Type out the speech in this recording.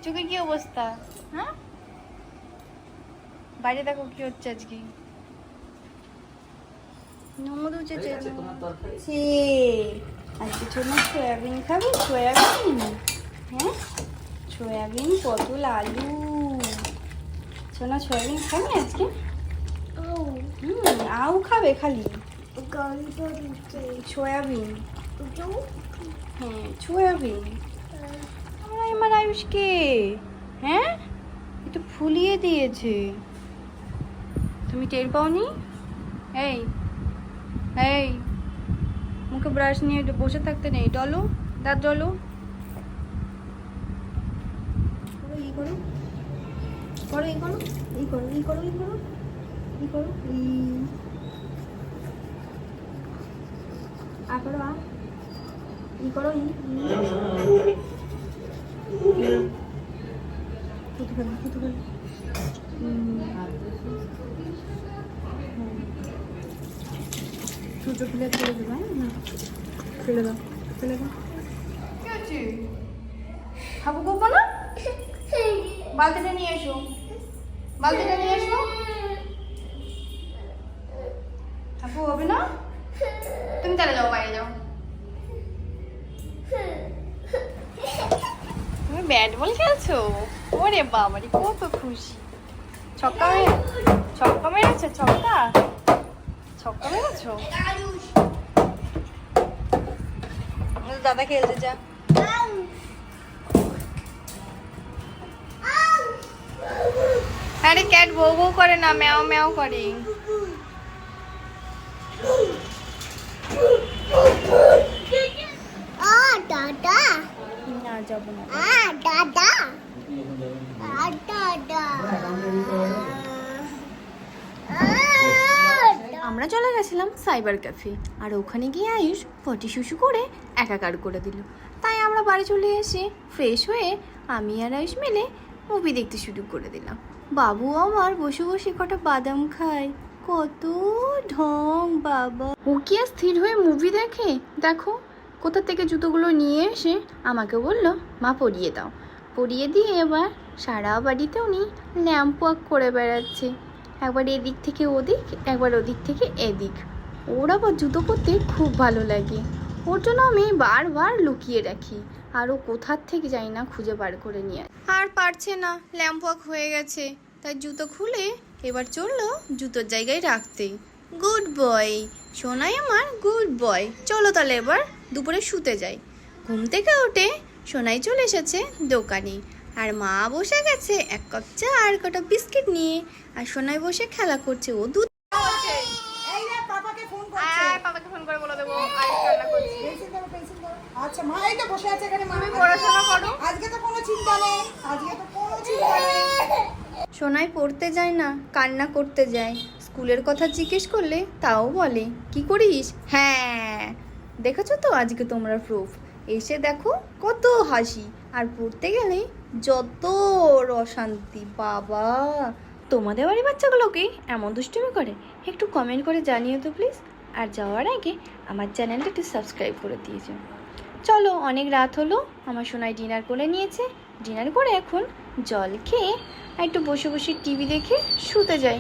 চোখের কি অবস্থা? হ্যাঁ, বাইরে দেখো কি হচ্ছে আজকে। আজকে ছোট সয়াবিন খাবে, সয়াবিন। হ্যাঁ, সয়াবিন, পটল, আলু। সোনা সয়াবিন খাবে আজকে? আউ খাবে খালি সয়াবিন। হ্যাঁ, সয়াবিন। আমার আয়ুষকে, হ্যাঁ, একটু ফুলিয়ে দিয়েছে। তুমি টের পাওনি? এই এই, মুখে ব্রাশ নিয়ে বসে থাকতে নেই, ডলো, দাঁত ডলো। ই করো, করো, ই করো, ই করো, ই করো, ই করো, ই করো, আ করো, ই করো, ফুটু ফেলো, ফুটু ফেলো। ছোটো ফেলে ফেলে দেবো, হ্যাঁ, ফেলে দাও, ফেলে দাও। কি হচ্ছে? খাবো খাবো না? বালতিটা নিয়ে এসো, বালতিটা নিয়ে এসো। খাবো হবে না? তুমি তাহলে যাও, বাইরে যাও। তুমি ব্যাট বল খেলছো? ওরে বাবারে, কত খুশি। ছক্কা ছক্কা মেরেছো, ছক্কা ছক্কা মেরেছো। দাদা খেলতে যা। আরে ক্যাট বউ বউ করে না, ম্যাও ম্যাও করে। দাদা না, যাবো না। দাদা আমরা চলে গেছিলাম সাইবার ক্যাফে, আর ওখানে গিয়ে আয়ুষ পটি শুশু করে একাকার করে দিল। তাই আমরা বাড়ি চলে এসে ফ্রেশ হয়ে আমি আর আয়ুষ মিলে মুভি দেখতে শুরু করে দিলাম। বাবু আমার বসে বসে কটা বাদাম খায়, কত ঢং বাবা। ও কি আর স্থির হয়ে মুভি দেখে? দেখো, কোথা থেকে জুতোগুলো নিয়ে এসে আমাকে বলল, মা পরিয়ে দাও। পরিয়ে দিয়ে এবার সারা বাড়িতে উনি ল্যাম্প ওয়াক করে বেড়াচ্ছে। একবার এদিক থেকে ওদিক, একবার ওদিক থেকে এদিক। ওর আবার জুতো পরতে খুব ভালো লাগে। ওর জন্য আমি বারবার লুকিয়ে রাখি, আর ও কোথার থেকে যাই না খুঁজে বার করে নিয়ে আর পারছে না, ল্যাম্প ওয়াক হয়ে গেছে। তাই জুতো খুলে এবার চললো জুতোর জায়গায় রাখতে। গুড বয় সোনাই আমার, গুড বয়। চলো তাহলে এবার দুপুরে শুতে যাই। ঘুম থেকে উঠে সোনাই চলে এসেছে দোকানে, আর মা বসে গেছে এক কাপ চা আর কটা বিস্কিট নিয়ে, আর সোনাই বসে খেলা করছে। ও দুধ পাপাকে ফোন করে বলে দেবো আইস রান্না করছি। আচ্ছা মা এই তো বসে আছে এখানে, তুমি পড়াশোনা করো, আজকে তো কোনো চিন্তা নেই, আজকে তো কোনো চিন্তা নেই। সোনাই পড়তে যায় না, কান্না করতে যায়। স্কুলের কথা জিজ্ঞেস করলে তাও বলে, কি করিস? হ্যাঁ, দেখেছো তো আজকে তোমরা প্রুফ। এসে দেখো কত হাসি, আর পড়তে গেলে যত অশান্তি বাবা। তোমাদের বাড়ির বাচ্চাগুলোকে এমন দুষ্টুমি করে? একটু কমেন্ট করে জানিও তো প্লিজ। আর যাওয়ার আগে আমার চ্যানেলটা একটু সাবস্ক্রাইব করে দিয়েছো। চলো, অনেক রাত হলো, আমার সোনাই ডিনার করে নিয়েছে। ডিনার করে এখন জল খেয়ে আর একটু বসে বসে টিভি দেখে শুতে যাই।